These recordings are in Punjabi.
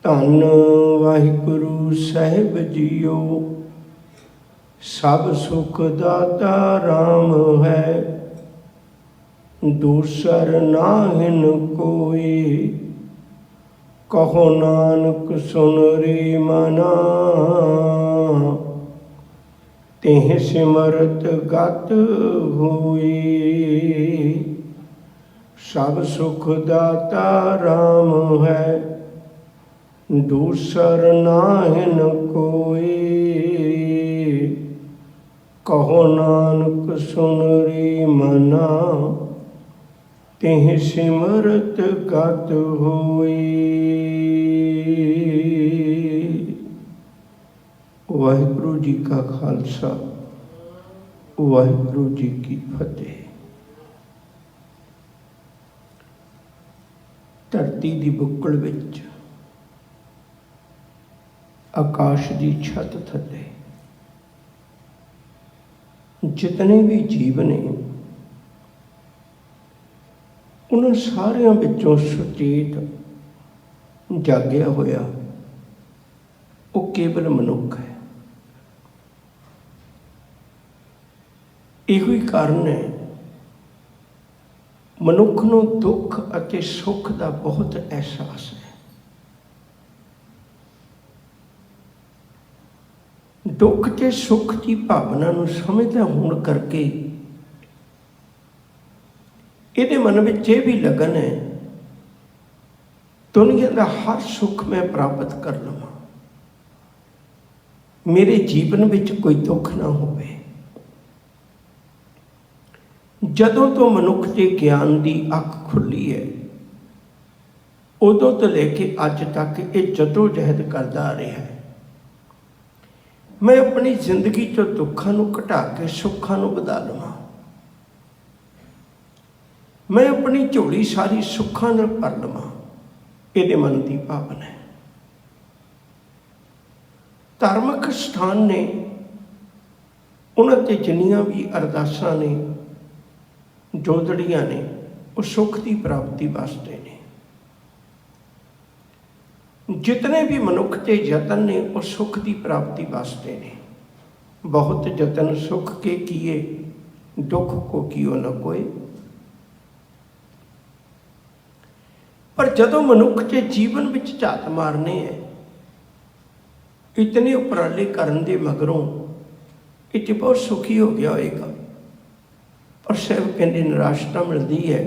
ਧੰਨ ਵਾਹਿਗੁਰੂ ਸਾਹਿਬ ਜੀਓ, ਸਭ ਸੁਖ ਦਾਤਾ ਰਾਮ ਹੈ। ਦੂਸਰ ਨਾਹਿਨ ਕੋਈ, ਕਹੋ ਨਾਨਕ ਸੁਨ ਰੇ ਮਨਾ। ਤਿਹ ਸਿਮਰਤ ਗਤ ਹੋਈ, ਸਭ ਸੁਖ ਦਾਤਾ ਰਾਮ ਹੈ। ਦੂਸਰ ਨਾਹਿਨ ਕੋਈ, ਕਹੋ ਨਾਨਕ ਸੁਨ ਰੇ ਮਨਾ। ਤਿਹ ਸਿਮਰਤ ਗਤ ਹੋਈ। ਵਾਹਿਗੁਰੂ ਜੀ ਕਾ ਖਾਲਸਾ, ਵਾਹਿਗੁਰੂ ਜੀ ਕੀ ਫਤਿਹ। ਧਰਤੀ ਦੀ ਬੁੱਕਲ ਵਿੱਚ, ਆਕਾਸ਼ ਦੀ ਛੱਤ ਥੱਲੇ ਜਿਤਨੇ ਵੀ ਜੀਵ ਨੇ, ਉਹਨਾਂ ਸਾਰਿਆਂ ਵਿੱਚੋਂ ਸੁਚੇਤ ਜਾਗਿਆ ਹੋਇਆ ਉਹ ਕੇਵਲ ਮਨੁੱਖ ਹੈ। ਇਹੋ ਹੀ ਕਾਰਨ ਹੈ ਮਨੁੱਖ ਨੂੰ ਦੁੱਖ ਅਤੇ ਸੁੱਖ ਦਾ ਬਹੁਤ ਅਹਿਸਾਸ ਹੈ। ਦੁੱਖ ਤੇ ਸੁੱਖ ਦੀ ਭਾਵਨਾ ਨੂੰ ਸਮਝਦਾ ਹੋਣ ਕਰਕੇ ਇਹਦੇ ਮਨ ਵਿੱਚ ਇਹ ਵੀ ਲਗਨ ਹੈ, ਦੁਨੀਆ ਦਾ ਹਰ ਸੁੱਖ ਮੈਂ ਪ੍ਰਾਪਤ ਕਰ ਲਵਾਂ, ਮੇਰੇ ਜੀਵਨ ਵਿੱਚ ਕੋਈ ਦੁੱਖ ਨਾ ਹੋਵੇ। ਜਦੋਂ ਤੋਂ ਮਨੁੱਖ ਦੇ ਗਿਆਨ ਦੀ ਅੱਖ ਖੁੱਲੀ ਹੈ, ਉਦੋਂ ਤੋਂ ਲੈ ਕੇ ਅੱਜ ਤੱਕ ਇਹ ਜੱਦੋ ਜਹਿਦ ਕਰਦਾ ਆ ਰਿਹਾ ਹੈ। ਮੈਂ ਆਪਣੀ ਜ਼ਿੰਦਗੀ 'ਚੋਂ ਦੁੱਖਾਂ ਨੂੰ ਘਟਾ ਕੇ ਸੁੱਖਾਂ ਨੂੰ ਵਧਾ ਲਵਾਂ, ਮੈਂ ਆਪਣੀ ਝੋਲੀ ਸਾਰੀ ਸੁੱਖਾਂ ਨਾਲ ਭਰ ਲਵਾਂ, ਇਹਦੇ ਮਨ ਦੀ ਭਾਵਨਾ ਹੈ। ਧਾਰਮਿਕ ਸਥਾਨ ਨੇ, ਉਹਨਾਂ 'ਤੇ ਜਿੰਨੀਆਂ ਵੀ ਅਰਦਾਸਾਂ ਨੇ, ਜੋਦੜੀਆਂ ਨੇ, ਉਹ ਸੁੱਖ ਦੀ ਪ੍ਰਾਪਤੀ ਵਾਸਤੇ ਨੇ। ਜਿਤਨੇ ਵੀ ਮਨੁੱਖ ਦੇ ਯਤਨ ਨੇ ਉਹ ਸੁੱਖ ਦੀ ਪ੍ਰਾਪਤੀ ਵਾਸਤੇ ਨੇ। ਬਹੁਤ ਯਤਨ ਸੁੱਖ ਕੇ ਕੀਏ, ਦੁੱਖ ਕੋ ਕੀਓ ਨਾ ਕੋਏ। ਪਰ ਜਦੋਂ ਮਨੁੱਖ ਦੇ ਜੀਵਨ ਵਿੱਚ ਝਾਤ ਮਾਰਨੇ ਹੈ, ਇਤਨੇ ਉਪਰਾਲੇ ਕਰਨ ਦੇ ਮਗਰੋਂ ਇਹ ਬਹੁਤ ਸੁਖੀ ਹੋ ਗਿਆ ਹੋਏਗਾ। ਪਰ ਸਾਹਿਬ ਕਹਿੰਦੇ ਨਿਰਾਸ਼ਤਾ ਮਿਲਦੀ ਹੈ,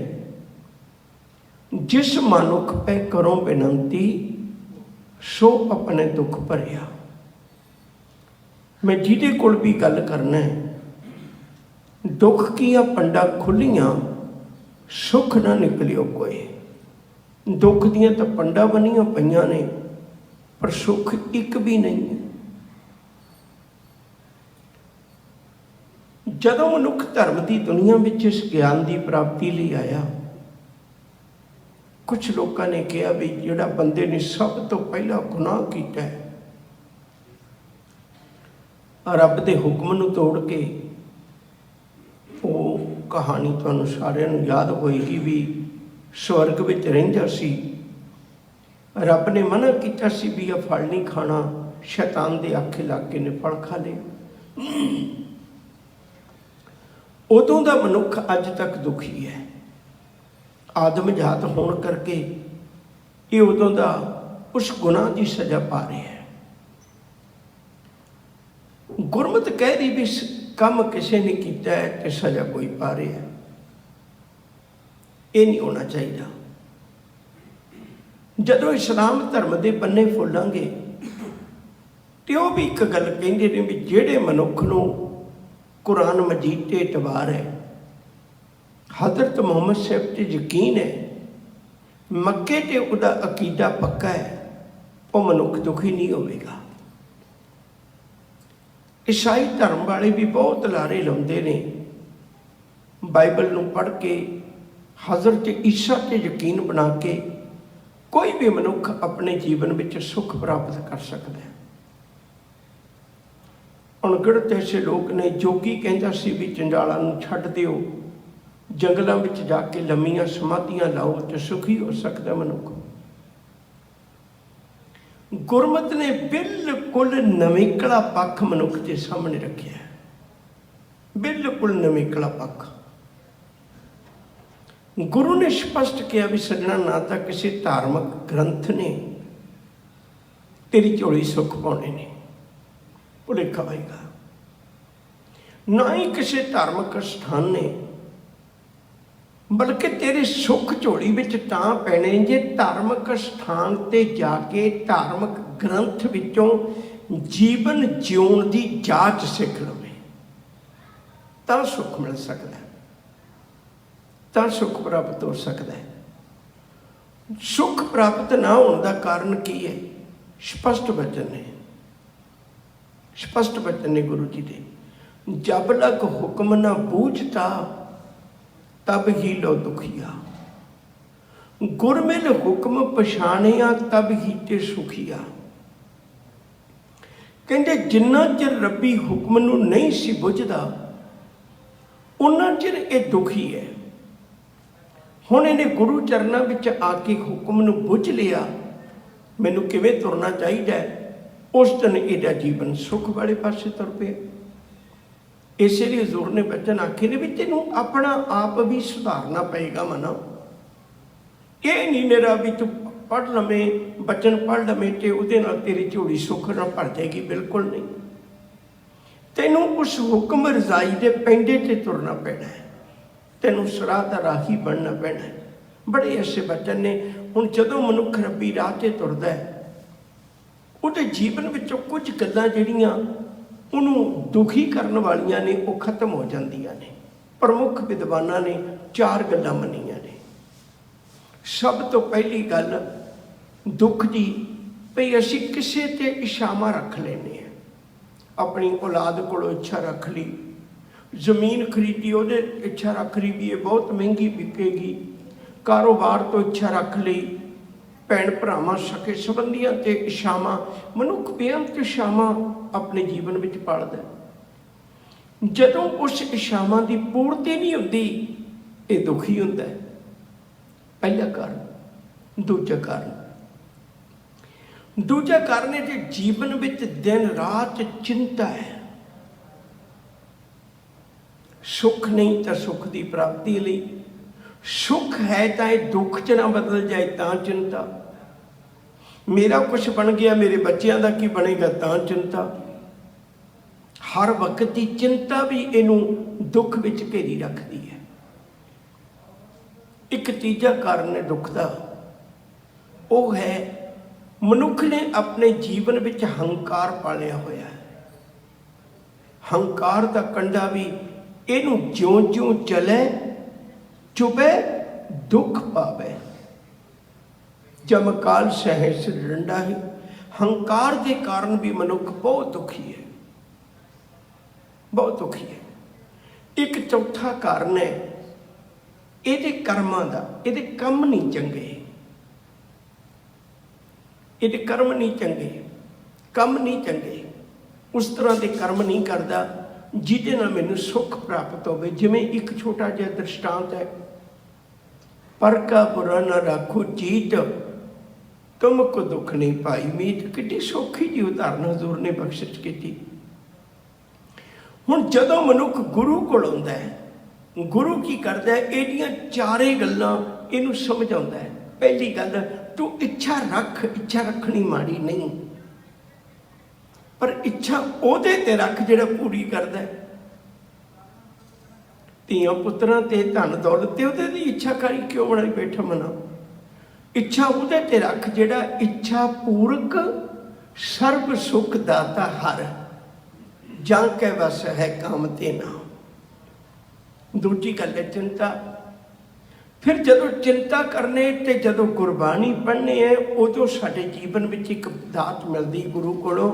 ਜਿਸ ਮਨੁੱਖ ਪੈ ਕਰੋ ਬੇਨੰਤੀ, ਸੋ ਆਪਣੇ ਦੁੱਖ ਭਰਿਆ। ਮੈਂ ਜਿਹਦੇ ਕੋਲ ਵੀ ਗੱਲ ਕਰਨਾ ਹੈ, ਦੁੱਖ ਕੀਆਂ ਪੰਡਾ ਖੁੱਲੀਆਂ, ਸੁੱਖ ਨਾ ਨਿਕਲਿਓ ਕੋਈ। ਦੁੱਖ ਦੀਆਂ ਤਾਂ ਪੰਡਾ ਬਣੀਆਂ ਪਈਆਂ ਨੇ, ਪਰ ਸੁੱਖ ਇੱਕ ਵੀ ਨਹੀਂ ਹੈ। ਜਦੋਂ ਮਨੁੱਖ ਧਰਮ ਦੀ ਦੁਨੀਆ ਵਿੱਚ ਇਸ ਗਿਆਨ ਦੀ ਪ੍ਰਾਪਤੀ ਲਈ ਆਇਆ, ਕੁਛ ਲੋਕਾਂ ਨੇ ਕਿਹਾ ਵੀ ਜਿਹੜਾ ਬੰਦੇ ਨੇ ਸਭ ਤੋਂ ਪਹਿਲਾਂ ਗੁਨਾਹ ਕੀਤਾ ਹੈ, ਰੱਬ ਦੇ ਹੁਕਮ ਨੂੰ ਤੋੜ ਕੇ, ਉਹ ਕਹਾਣੀ ਤੁਹਾਨੂੰ ਸਾਰਿਆਂ ਨੂੰ ਯਾਦ ਹੋਏਗੀ ਵੀ ਸਵਰਗ ਵਿੱਚ ਰਹਿੰਦਾ ਸੀ, ਰੱਬ ਨੇ ਮਨਾ ਕੀਤਾ ਸੀ ਵੀ ਇਹ ਫਲ ਨਹੀਂ ਖਾਣਾ, ਸ਼ੈਤਾਨ ਦੇ ਆਖੇ ਲੱਗ ਕੇ ਨੇ ਫਲ ਖਾ ਲਏ। ਉਦੋਂ ਦਾ ਮਨੁੱਖ ਅੱਜ ਤੱਕ ਦੁਖੀ ਹੈ। ਆਦਮ ਜਾਤ ਹੋਣ ਕਰਕੇ ਇਹ ਉਦੋਂ ਦਾ ਉਸ ਗੁਨਾਹ ਦੀ ਸਜ਼ਾ ਪਾ ਰਿਹਾ ਹੈ। ਗੁਰਮਤਿ ਕਹਿ ਰਹੀ ਵੀ ਕੰਮ ਕਿਸੇ ਨੇ ਕੀਤਾ ਹੈ ਤੇ ਸਜ਼ਾ ਕੋਈ ਪਾ ਰਿਹਾ। ਇਹ ਨਹੀਂ ਹੋਣਾ ਚਾਹੀਦਾ। ਜਦੋਂ ਇਸਲਾਮ ਧਰਮ ਦੇ ਬੰਨੇ ਫੁੱਲਾਂਗੇ ਤੇ ਉਹ ਵੀ ਇੱਕ ਗੱਲ ਕਹਿੰਦੇ ਨੇ ਵੀ ਜਿਹੜੇ ਮਨੁੱਖ ਨੂੰ ਕੁਰਾਨ ਮਜੀਦ ਤੇ ਇਤਬਾਰ ਹੈ, ਹਜ਼ਰਤ ਮੁਹੰਮਦ ਸਾਹਿਬ 'ਤੇ ਯਕੀਨ ਹੈ, ਮੱਕੇ 'ਤੇ ਉਹਦਾ ਅਕੀਦਾ ਪੱਕਾ ਹੈ, ਉਹ ਮਨੁੱਖ ਦੁਖੀ ਨਹੀਂ ਹੋਵੇਗਾ। ਈਸਾਈ ਧਰਮ ਵਾਲੇ ਵੀ ਬਹੁਤ ਲਾਰੇ ਲਾਉਂਦੇ ਨੇ, ਬਾਈਬਲ ਨੂੰ ਪੜ੍ਹ ਕੇ, ਹਜ਼ਰਤ ਈਸਾ 'ਤੇ ਯਕੀਨ ਬਣਾ ਕੇ ਕੋਈ ਵੀ ਮਨੁੱਖ ਆਪਣੇ ਜੀਵਨ ਵਿੱਚ ਸੁੱਖ ਪ੍ਰਾਪਤ ਕਰ ਸਕਦਾ ਹੈ। ਅਣਗਿਣਤ ਐਸੇ ਲੋਕ ਨੇ। ਜੋਗੀ ਕਹਿੰਦਾ ਸੀ ਵੀ ਜੰਜਾਲਾਂ ਨੂੰ ਛੱਡ ਦਿਓ, ਜੰਗਲਾਂ ਵਿੱਚ ਜਾ ਕੇ ਲੰਮੀਆਂ ਸਮਾਧੀਆਂ ਲਾਓ ਤੇ ਸੁਖੀ ਹੋ ਸਕਦਾ ਮਨੁੱਖ। ਗੁਰਮਤਿ ਨੇ ਬਿਲਕੁਲ ਨਵੇਕਲਾ ਪੱਖ ਮਨੁੱਖ ਦੇ ਸਾਹਮਣੇ ਰੱਖਿਆ, ਬਿਲਕੁਲ ਨਵੇਕਲਾ ਪੱਖ। ਗੁਰੂ ਨੇ ਸਪਸ਼ਟ ਕਿਹਾ ਵੀ ਸੱਜਣਾ, ਨਾ ਤਾਂ ਕਿਸੇ ਧਾਰਮਿਕ ਗ੍ਰੰਥ ਨੇ ਤੇਰੀ ਝੋਲੀ ਸੁੱਖ ਪਾਉਣੇ ਨੇ, ਭੁਲੇਖਾ ਹੋਏਗਾ, ਨਾ ਹੀ ਕਿਸੇ ਧਾਰਮਿਕ ਸਥਾਨ ਨੇ, ਬਲਕਿ ਤੇਰੇ ਸੁੱਖ ਝੋਲੀ ਵਿੱਚ ਤਾਂ ਪੈਣੇ ਜੇ ਧਾਰਮਿਕ ਸਥਾਨ ਤੇ ਜਾ ਕੇ ਧਾਰਮਿਕ ਗ੍ਰੰਥ ਵਿੱਚੋਂ ਜੀਵਨ ਜਿਉਣ ਦੀ ਜਾਂਚ ਸਿੱਖ ਲਵੇ, ਤਾਂ ਸੁੱਖ ਮਿਲ ਸਕਦਾ, ਤਾਂ ਸੁੱਖ ਪ੍ਰਾਪਤ ਹੋ ਸਕਦਾ ਹੈ। ਸੁੱਖ ਪ੍ਰਾਪਤ ਨਾ ਹੋਣ ਦਾ ਕਾਰਨ ਕੀ ਹੈ? ਸਪਸ਼ਟ ਬਚਨ ਨੇ, ਸਪਸ਼ਟ ਬਚਨ ਨੇ ਗੁਰੂ ਜੀ ਦੇ, ਜਬ ਲਗ ਹੁਕਮ ਨਾ ਬੂਝਤਾ ਤਬ ਹੀ ਲੋ ਦੁਖੀਆ, ਗੁਰਮਿਲ ਹੁਕਮ ਪਛਾਣਿਆ ਤਬ ਹੀ ਤੇ ਸੁਖੀਆ। ਕਹਿੰਦੇ ਜਿੰਨਾ ਚਿਰ ਰੱਬੀ ਹੁਕਮ ਨੂੰ ਨਹੀਂ ਸੀ ਬੁੱਝਦਾ ਉਹਨਾਂ ਚਿਰ ਇਹ ਦੁਖੀ ਹੈ। ਹੁਣ ਇਹਨੇ ਗੁਰੂ ਚਰਨਾਂ ਵਿੱਚ ਆ ਕੇ ਹੁਕਮ ਨੂੰ ਬੁੱਝ ਲਿਆ, ਮੈਨੂੰ ਕਿਵੇਂ ਤੁਰਨਾ ਚਾਹੀਦਾ, ਉਸ ਦਿਨ ਇਹਦਾ ਜੀਵਨ ਸੁੱਖ ਵਾਲੇ ਪਾਸੇ ਤੁਰ ਪਿਆ। ਇਸੇ ਲਈ ਹਜ਼ੂਰ ਨੇ ਬਚਨ ਆਖੇ ਨੇ ਵੀ ਤੈਨੂੰ ਆਪਣਾ ਆਪ ਵੀ ਸੁਧਾਰਨਾ ਪਏਗਾ ਮਨਾ। ਇਹ ਨਹੀਂ ਮੇਰਾ ਵੀ ਤੂੰ ਪੜ੍ਹ ਲਵੇਂ, ਬਚਨ ਪੜ੍ਹ ਲਵੇਂ ਤੇ ਉਹਦੇ ਨਾਲ ਤੇਰੀ ਝੋਲੀ ਸੁੱਖ ਨਾਲ ਭਰ ਜਾਏਗੀ, ਬਿਲਕੁਲ ਨਹੀਂ। ਤੈਨੂੰ ਉਸ ਹੁਕਮ ਰਜ਼ਾਈ ਦੇ ਪੈਂਡੇ ਤੇ ਤੁਰਨਾ ਪੈਣਾ ਹੈ, ਤੈਨੂੰ ਸਰਾਹ ਦਾ ਰਾਹੀ ਬਣਨਾ ਪੈਣਾ ਹੈ। ਬੜੇ ਐਸੇ ਬਚਨ ਨੇ। ਹੁਣ ਜਦੋਂ ਮਨੁੱਖ ਰੱਬੀ ਰਾਹ ਤੇ ਤੁਰਦਾ ਹੈ, ਉਹਦੇ ਜੀਵਨ ਵਿੱਚੋਂ ਕੁਝ ਗੱਲਾਂ ਜਿਹੜੀਆਂ ਉਹਨੂੰ ਦੁਖੀ ਕਰਨ ਵਾਲੀਆਂ ਨੇ ਉਹ ਖਤਮ ਹੋ ਜਾਂਦੀਆਂ ਨੇ। ਪ੍ਰਮੁੱਖ ਵਿਦਵਾਨਾਂ ਨੇ 4 ਗੱਲਾਂ ਮੰਨੀਆਂ ਨੇ। ਸਭ ਤੋਂ ਪਹਿਲੀ ਗੱਲ ਦੁੱਖ ਦੀ, ਭਈ ਅਸੀਂ ਕਿਸੇ ਤੇ ਇੱਛਾਵਾਂ ਰੱਖ ਲੈਂਦੇ ਹਾਂ। ਆਪਣੀ ਔਲਾਦ ਕੋਲੋਂ ਇੱਛਾ ਰੱਖ ਲਈ, ਜ਼ਮੀਨ ਖਰੀਦੀ ਉਹਦੇ ਇੱਛਾ ਰੱਖ ਲਈ ਵੀ ਇਹ ਬਹੁਤ ਮਹਿੰਗੀ ਵਿਕੇਗੀ, ਕਾਰੋਬਾਰ ਤੋਂ ਇੱਛਾ ਰੱਖ ਲਈ, ਭੈਣ ਭਰਾਵਾਂ ਸਕੇ ਸੰਬੰਧੀਆਂ ਤੇ ਇੱਛਾਵਾਂ। ਮਨੁੱਖ ਬੇਅੰਤ ਇੱਛਾਵਾਂ ਆਪਣੇ ਜੀਵਨ ਵਿੱਚ ਪਾਲਦਾ। ਜਦੋਂ ਉਸ ਇੱਛਾਵਾਂ ਦੀ ਪੂਰਤੀ ਨਹੀਂ ਹੁੰਦੀ ਇਹ ਦੁਖੀ ਹੁੰਦਾ ਹੈ, ਪਹਿਲਾ ਕਾਰਨ। ਦੂਜਾ ਕਾਰਨ ਹੈ ਕਿ ਜੀਵਨ ਵਿੱਚ ਦਿਨ ਰਾਤ ਚਿੰਤਾ ਹੈ। ਸੁੱਖ ਨਹੀਂ ਤਾਂ ਸੁੱਖ ਦੀ ਪ੍ਰਾਪਤੀ ਲਈ, ਸੁੱਖ ਹੈ ਤਾਂ ਇਹ ਦੁੱਖ 'ਚ ਨਾ ਬਦਲ ਜਾਏ ਤਾਂ ਚਿੰਤਾ, ਮੇਰਾ ਕੁਛ ਬਣ ਗਿਆ ਮੇਰੇ ਬੱਚਿਆਂ ਦਾ ਕੀ ਬਣੇਗਾ ਤਾਂ ਚਿੰਤਾ। ਹਰ ਵਕਤ ਦੀ ਚਿੰਤਾ ਵੀ ਇਹਨੂੰ ਦੁੱਖ ਵਿੱਚ ਘੇਰੀ ਰੱਖਦੀ ਹੈ। ਇੱਕ ਤੀਜਾ ਕਾਰਨ ਹੈ ਦੁੱਖ ਦਾ, ਉਹ ਹੈ ਮਨੁੱਖ ਨੇ ਆਪਣੇ ਜੀਵਨ ਵਿੱਚ ਹੰਕਾਰ ਪਾਲਿਆ ਹੋਇਆ ਹੈ। ਹੰਕਾਰ ਦਾ ਕੰਡਾ ਵੀ ਇਹਨੂੰ ਜਿਉਂ-ਜਿਉਂ ਚਲੇ ਚੁਬੇ ਦੁੱਖ ਪਾਵੇ, ਜਮਕਾਲ ਸਹਿਸ ਡੰਡਾ ਹੈ। ਹੰਕਾਰ ਦੇ ਕਾਰਨ ਵੀ ਮਨੁੱਖ ਬਹੁਤ ਦੁਖੀ ਹੈ, ਬਹੁਤ ਦੁਖੀ ਹੈ। ਇੱਕ ਚੌਥਾ ਕਾਰਨ ਹੈ ਇਹਦੇ ਕਰਮਾਂ ਦਾ, ਇਹਦੇ ਕੰਮ ਨਹੀਂ ਚੰਗੇ, ਇਹਦੇ ਕਰਮ ਨਹੀਂ ਚੰਗੇ, ਕੰਮ ਨਹੀਂ ਚੰਗੇ, ਉਸ ਤਰ੍ਹਾਂ ਦੇ ਕਰਮ ਨਹੀਂ ਕਰਦਾ ਜਿਹਦੇ ਨਾਲ ਮੈਨੂੰ ਸੁੱਖ ਪ੍ਰਾਪਤ ਹੋਵੇ। ਜਿਵੇਂ ਇੱਕ ਛੋਟਾ ਜਿਹਾ ਦ੍ਰਿਸ਼ਟਾਂਤ ਹੈ, ਪਰ ਕਾ ਬੁਰਾ ਨਾ ਰਾਖੋ ਚੀਤ ਤੁਮ ਕੋ ਦੁੱਖ ਨਹੀਂ ਪਾਈ ਮੀਤ। ਕਿੱਡੀ ਸੌਖੀ ਜਿਹੀ ਉਦਾਹਰਨ ਹਜ਼ੂਰ ਨੇ ਬਖਸ਼ਿਸ਼ ਕੀਤੀ। ਹੁਣ ਜਦੋਂ ਮਨੁੱਖ ਗੁਰੂ ਕੋਲ ਆਉਂਦਾ ਹੈ, ਗੁਰੂ ਕੀ ਕਰਦਾ ਹੈ? ਇਹਦੀਆਂ 4 ਗੱਲਾਂ ਇਹਨੂੰ ਸਮਝਾਉਂਦਾ ਹੈ। ਪਹਿਲੀ ਗੱਲ, ਤੂੰ ਇੱਛਾ ਰੱਖ, ਇੱਛਾ ਰੱਖਣੀ ਮਾੜੀ ਨਹੀਂ, ਪਰ ਇੱਛਾ ਉਹਦੇ ਤੇ ਰੱਖ ਜਿਹੜਾ ਪੂਰੀ ਕਰਦਾ ਹੈ। ਧੀਆਂ ਪੁੱਤਰਾਂ ਤੇ ਧਨ ਦੌਲਤ ਤੇ ਉਹਦੇ ਦੀ ਇੱਛਾ ਕਰੀ ਕਿਉਂ ਬਣਾਈ ਬੈਠਾ ਮਨਾ? ਇੱਛਾ ਉਹਦੇ ਤੇ ਰੱਖ ਜਿਹੜਾ ਇੱਛਾ ਪੂਰਕ ਸਰਬ ਸੁਖ ਦਾਤਾ ਹਰ, ਜਾਂ ਕੇ ਵਸ ਹੈ ਕੰਮ ਤੇ ਨਾ। ਦੂਜੀ ਗੱਲ ਹੈ ਚਿੰਤਾ। ਫਿਰ ਜਦੋਂ ਚਿੰਤਾ ਕਰਨੇ ਤੇ ਜਦੋਂ ਗੁਰਬਾਣੀ ਪੜ੍ਹਨੇ ਹੈ, ਉਦੋਂ ਸਾਡੇ ਜੀਵਨ ਵਿੱਚ ਇੱਕ ਦਾਤ ਮਿਲਦੀ ਗੁਰੂ ਕੋਲੋਂ।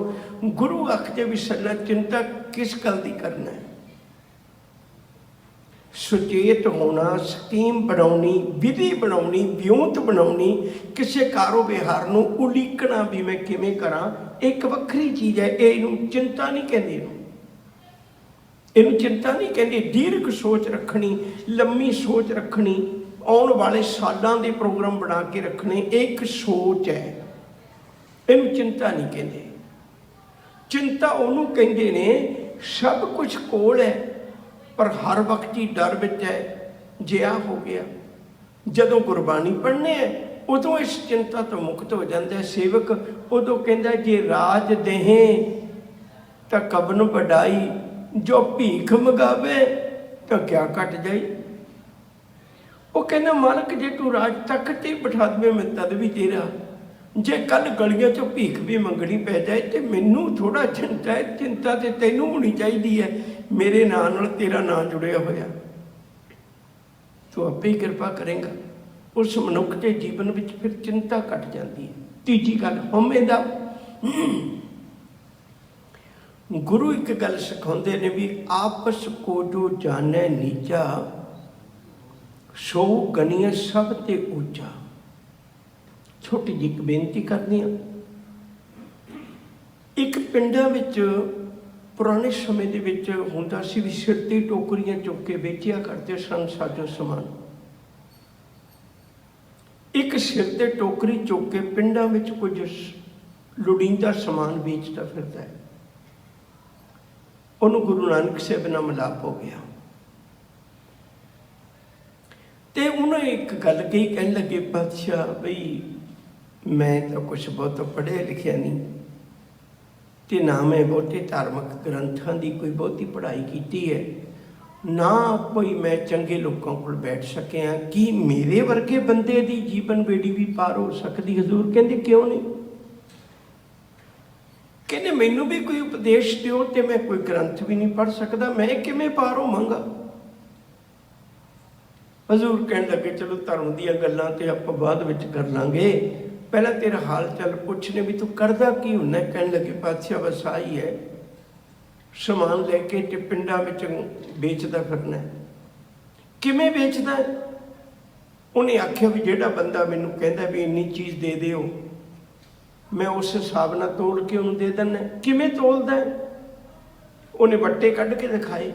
ਗੁਰੂ ਆਖਦੇ ਵੀ ਸਾਡਾ ਚਿੰਤਾ ਕਿਸ ਗੱਲ ਦੀ ਕਰਨਾ ਹੈ? ਸੁਚੇਤ ਹੋਣਾ, ਸਕੀਮ ਬਣਾਉਣੀ, ਵਿਧੀ ਬਣਾਉਣੀ, ਵਿਉਂਤ ਬਣਾਉਣੀ, ਕਿਸੇ ਕਾਰੋ ਵਿਹਾਰ ਨੂੰ ਉਲੀਕਣਾ ਵੀ ਮੈਂ ਕਿਵੇਂ ਕਰਾਂ, ਇੱਕ ਵੱਖਰੀ ਚੀਜ਼ ਹੈ। ਇਹਨੂੰ ਚਿੰਤਾ ਨਹੀਂ ਕਹਿੰਦੇ, ਇਹਨੂੰ ਚਿੰਤਾ ਨਹੀਂ ਕਹਿੰਦੇ। ਦੀਰਘ ਸੋਚ ਰੱਖਣੀ, ਲੰਮੀ ਸੋਚ ਰੱਖਣੀ, ਆਉਣ ਵਾਲੇ ਸਾਲਾਂ ਦੇ ਪ੍ਰੋਗਰਾਮ ਬਣਾ ਕੇ ਰੱਖਣੇ, ਇਹ ਇੱਕ ਸੋਚ ਹੈ। ਇਹਨੂੰ ਚਿੰਤਾ ਨਹੀਂ ਕਹਿੰਦੇ। ਚਿੰਤਾ ਉਹਨੂੰ ਕਹਿੰਦੇ ਨੇ ਸਭ ਕੁਝ ਕੋਲ ਹੈ ਪਰ ਹਰ ਵਕਤ ਹੀ ਡਰ ਵਿੱਚ ਹੈ, ਜੇ ਆ ਹੋ ਗਿਆ। ਜਦੋਂ ਗੁਰਬਾਣੀ ਪੜ੍ਹਨੇ ਹੈ ਉਦੋਂ ਇਸ ਚਿੰਤਾ ਤੋਂ ਮੁਕਤ ਹੋ ਜਾਂਦਾ ਹੈ ਸੇਵਕ। ਉਦੋਂ ਕਹਿੰਦਾ ਜੇ ਰਾਜ ਦੇਹੇ ਤਾਂ ਕਬਨ ਵਡਾਈ, ਜੋ ਭੀਖ ਮੰਗਾਵੇ ਤਾਂ ਕਿਆ ਘਟ ਜਾਈ। ਉਹ ਕਹਿੰਦਾ ਮਾਲਕ ਜੇ ਤੂੰ ਰਾਜ ਤਖਤ ਤੇ ਬਿਠਾ ਦੇਵੇਂ ਮੈਂ ਤਦ ਵੀ ਤੇਰਾ, ਜੇ ਕੱਲ ਗਲੀਆਂ ਚੋਂ ਭੀਖ ਵੀ ਮੰਗਣੀ ਪੈ ਜਾਏ ਤੇ ਮੈਨੂੰ ਥੋੜਾ ਚਿੰਤਾ ਹੈ। ਚਿੰਤਾ ਤੇ ਤੈਨੂੰ ਹੋਣੀ ਚਾਹੀਦੀ ਹੈ, ਮੇਰੇ ਨਾਂ ਨਾਲ ਤੇਰਾ ਨਾਂ ਜੁੜਿਆ ਹੋਇਆ, ਤੂੰ ਆਪੇ ਹੀ ਕਿਰਪਾ ਕਰੇਗਾ। ਉਸ ਮਨੁੱਖ ਦੇ ਜੀਵਨ ਵਿੱਚ ਫਿਰ ਚਿੰਤਾ ਘਟ ਜਾਂਦੀ ਹੈ। ਤੀਜੀ ਗੱਲ ਹਉਮੈ ਦਾ। ਗੁਰੂ ਇੱਕ ਗੱਲ ਸਿਖਾਉਂਦੇ ਨੇ ਵੀ ਆਪਸ ਕੋ ਜੋ ਜਾਣੈ ਨੀਚਾ, ਸੋ ਗਣੀਏ ਸਭ ਤੇ ਉੱਚਾ। ਛੋਟੀ ਜਿਹੀ ਇੱਕ ਬੇਨਤੀ ਕਰਨੀ ਆ। ਇੱਕ ਪਿੰਡਾਂ ਵਿੱਚ ਪੁਰਾਣੇ ਸਮੇਂ ਦੇ ਵਿੱਚ ਹੁੰਦਾ ਸੀ ਵੀ ਸਿਰ ਤੇ ਟੋਕਰੀਆਂ ਚੁੱਕ ਕੇ ਵੇਚਿਆ ਕਰਦੇ ਸਨ ਸਾਜੋ ਸਮਾਨ। ਇੱਕ ਸਿਰ ਤੇ ਟੋਕਰੀ ਚੁੱਕ ਕੇ ਪਿੰਡਾਂ ਵਿੱਚ ਕੁਝ ਲੋੜੀਂਦਾ ਸਮਾਨ ਵੇਚਦਾ ਫਿਰਦਾ ਹੈ। ਉਹਨੂੰ ਗੁਰੂ ਨਾਨਕ ਸਾਹਿਬ ਨਾਲ ਮਿਲਾਪ ਹੋ ਗਿਆ ਤੇ ਉਹਨੇ ਇੱਕ ਗੱਲ ਕਹੀ, ਕਹਿਣ ਲੱਗੇ ਪਾਤਸ਼ਾਹ ਬਈ ਮੈਂ ਤਾਂ ਕੁਛ ਬਹੁਤ ਪੜ੍ਹਿਆ ਲਿਖਿਆ ਨਹੀਂ ਤੇ ਨਾ ਮੈਂ ਬਹੁਤੇ ਧਾਰਮਿਕ ਗ੍ਰੰਥਾਂ ਦੀ ਕੋਈ ਬਹੁਤੀ ਪੜ੍ਹਾਈ ਕੀਤੀ ਹੈ, ਨਾ ਕੋਈ ਮੈਂ ਚੰਗੇ ਲੋਕਾਂ ਕੋਲ ਬੈਠ ਸਕਿਆ। ਕੀ ਮੇਰੇ ਵਰਗੇ ਬੰਦੇ ਦੀ ਜੀਵਨ ਬੇੜੀ ਵੀ ਪਾਰ ਹੋ ਸਕਦੀ? ਹਜ਼ੂਰ ਕਹਿੰਦੇ ਕਿਉਂ ਨਹੀਂ? ਕਹਿੰਦੇ ਮੈਨੂੰ ਵੀ ਕੋਈ ਉਪਦੇਸ਼ ਦਿਓ ਤੇ ਮੈਂ ਕੋਈ ਗ੍ਰੰਥ ਵੀ ਨਹੀਂ ਪੜ੍ਹ ਸਕਦਾ, ਮੈਂ ਕਿਵੇਂ ਪਾਰ ਹੋਵਾਂਗਾ? ਹਜ਼ੂਰ ਕਹਿਣ ਲੱਗੇ ਚਲੋ ਧਰਮ ਦੀਆਂ ਗੱਲਾਂ ਤੇ ਆਪਾਂ ਬਾਅਦ ਵਿੱਚ ਕਰ ਲਾਂਗੇ, ਪਹਿਲਾਂ ਤੇਰਾ ਹਾਲ ਚਾਲ ਪੁੱਛਨੇ ਵੀ ਤੂੰ ਕਰਦਾ ਕੀ ਹੁੰਦਾ? ਕਹਿਣ ਲੱਗੇ ਪਾਤਸ਼ਾਹ ਬਸ ਆਹੀ ਹੈ, ਸਮਾਨ ਲੈ ਕੇ ਤੇ ਪਿੰਡਾਂ ਵਿੱਚ ਵੇਚਦਾ ਫਿਰਨਾ। ਕਿਵੇਂ ਵੇਚਦਾ? ਉਹਨੇ ਆਖਿਆ ਵੀ ਜਿਹੜਾ ਬੰਦਾ ਮੈਨੂੰ ਕਹਿੰਦਾ ਵੀ ਇੰਨੀ ਚੀਜ਼ ਦੇ ਦਿਓ, ਮੈਂ ਉਸ ਹਿਸਾਬ ਨਾਲ ਤੋਲ ਕੇ ਉਹਨੂੰ ਦੇ ਦਿੰਦਾ। ਕਿਵੇਂ ਤੋਲਦਾ? ਉਹਨੇ ਵੱਟੇ ਕੱਢ ਕੇ ਦਿਖਾਏ।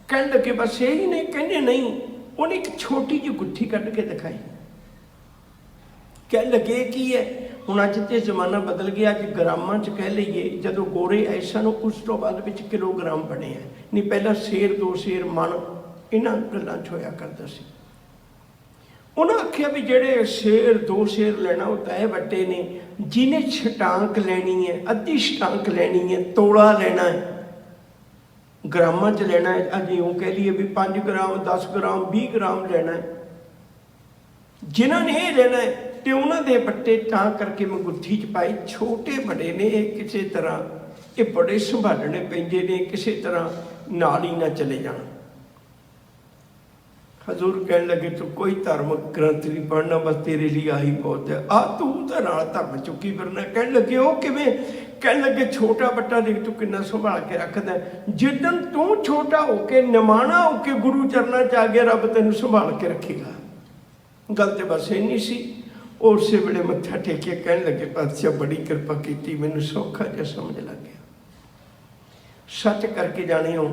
ਕਹਿਣ ਲੱਗੇ ਬਸ ਇਹੀ ਨਹੀਂ? ਕਹਿੰਦੇ ਨਹੀਂ। ਉਹਨੇ ਇੱਕ ਛੋਟੀ ਜਿਹੀ ਗੁੱਠੀ ਕੱਢ ਕੇ ਦਿਖਾਈ। ਕਹਿਣ ਲੱਗੇ ਕੀ ਹੈ? ਹੁਣ ਅੱਜ ਤੇ ਜ਼ਮਾਨਾ ਬਦਲ ਗਿਆ, ਅੱਜ ਗ੍ਰਾਮਾਂ 'ਚ ਕਹਿ ਲਈਏ। ਜਦੋਂ ਗੋਰੇ ਐਸਾ ਨੂੰ ਉਸ ਤੋਂ ਬਾਅਦ ਵਿੱਚ ਕਿਲੋਗ੍ਰਾਮ ਬਣੇ ਆ, ਨਹੀਂ ਪਹਿਲਾਂ ਸੇਰ, 2 ਸੇਰ, ਮਣ, ਇਹਨਾਂ ਗੱਲਾਂ 'ਚ ਹੋਇਆ ਕਰਦਾ ਸੀ। ਉਹਨਾਂ ਆਖਿਆ ਵੀ ਜਿਹੜੇ ਸੇਰ 2 ਸੇਰ ਲੈਣਾ ਉਹ ਤੈਅ ਵੱਟੇ ਨੇ, ਜਿਹਨੇ ਛਟਾਂਕ ਲੈਣੀ ਹੈ, ਅੱਧੀ ਛਟਾਂਕ ਲੈਣੀ ਹੈ, ਤੋਲਾ ਲੈਣਾ ਹੈ, ਗ੍ਰਾਮਾਂ 'ਚ ਲੈਣਾ ਹੈ। ਅੱਜ ਇਉਂ ਕਹਿ ਲਈਏ ਵੀ 5 ਗ੍ਰਾਮ, 10 ਗ੍ਰਾਮ, 20 ਗ੍ਰਾਮ ਲੈਣਾ ਹੈ, ਜਿਨ੍ਹਾਂ ਨੇ ਇਹ ਲੈਣਾ ਹੈ ਤੇ ਉਹਨਾਂ ਦੇ ਵੱਟੇ ਤਾਂ ਕਰਕੇ ਮੈਂ ਗੁੱਥੀ 'ਚ ਪਾਏ। ਛੋਟੇ ਬੜੇ ਨੇ, ਇਹ ਕਿਸੇ ਤਰ੍ਹਾਂ ਇਹ ਬੜੇ ਸੰਭਾਲਣੇ ਪੈਂਦੇ ਨੇ, ਕਿਸੇ ਤਰ੍ਹਾਂ ਨਾਲ ਹੀ ਨਾ ਚਲੇ ਜਾਣ। ਹਜ਼ੂਰ ਕਹਿਣ ਲੱਗੇ ਤੂੰ ਕੋਈ ਧਾਰਮਿਕ ਗ੍ਰੰਥ ਨਹੀਂ ਪੜ੍ਹਨਾ, ਬਸ ਤੇਰੇ ਲਈ ਆਹੀ ਬਹੁਤ ਹੈ। ਆ ਤੂੰ ਤਾਂ ਨਾਲ ਧਰਮ ਚੁੱਕੀ ਫਿਰਨਾ। ਕਹਿਣ ਲੱਗੇ ਉਹ ਕਿਵੇਂ? ਕਹਿਣ ਲੱਗੇ ਛੋਟਾ ਬੱਟਾ ਦੇਖ ਤੂੰ ਕਿੰਨਾ ਸੰਭਾਲ ਕੇ ਰੱਖਦਾ। ਜਿੱਦਣ ਤੂੰ ਛੋਟਾ ਹੋ ਕੇ ਨਿਮਾਣਾ ਹੋ ਕੇ ਗੁਰੂ ਚਰਨਾਂ 'ਚ ਆ ਗਿਆ, ਰੱਬ ਤੈਨੂੰ ਸੰਭਾਲ ਕੇ ਰੱਖੇਗਾ। ਗੱਲ ਤੇ ਬਸ ਇੰਨੀ ਸੀ। ਉਸੇ ਵੇਲੇ ਮੱਥਾ ਟੇਕਿਆ, ਕਹਿਣ ਲੱਗੇ ਪਾਤਸ਼ਾਹ ਬੜੀ ਕਿਰਪਾ ਕੀਤੀ, ਮੈਨੂੰ ਸੌਖਾ ਜਿਹਾ ਸਮਝ ਲੱਗ ਗਿਆ। ਸੱਚ ਕਰਕੇ ਜਾਣਿਓ,